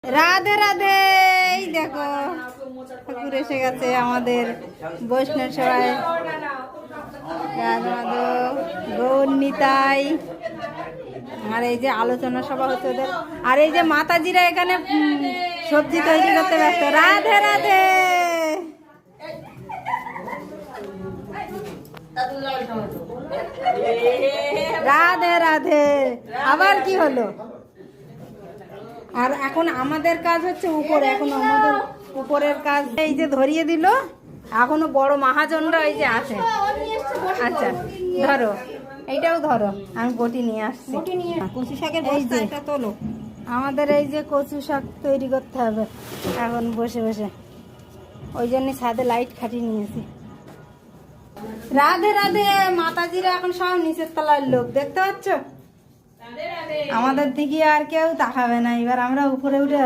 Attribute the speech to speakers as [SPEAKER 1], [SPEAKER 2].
[SPEAKER 1] রাধে রাধে। এই দেখো ঠাকুর এসে গেছে আমাদের বৈষ্ণব সবাই। রাধা মাধব গৌর নিতাই। আর এই যে আলোচনা সভা হচ্ছে ওদের। আর এই যে মাতাজিরা এখানে সবজি তৈরি করতে ব্যস্ত। রাধে রাধে। রাধে রাধে। আবার কি হলো? আর এখন আমাদের কাজ হচ্ছে উপরে, এখন আমাদের উপরের কাজ এই যে ধরিয়ে দিল। এখনো বড় মহাজনরা এই যে আছে। আচ্ছা ধরো, এইটাও ধরো, আমি বটি নিয়ে আসছি।
[SPEAKER 2] কচু শাকের বস্তা এটা তোলো।
[SPEAKER 1] আমাদের এই যে কচু শাক তৈরি করতে হবে এখন বসে বসে, ওই জন্য ছাদে লাইট খাটিয়ে নিয়েছি। রাধে রাধে। মাতাজিরা এখন সব নিচের তলার লোক, দেখতে পাচ্ছ? আমাদের দিকে আর কেউ তাকাবে না, এবার আমরা উপরে উঠে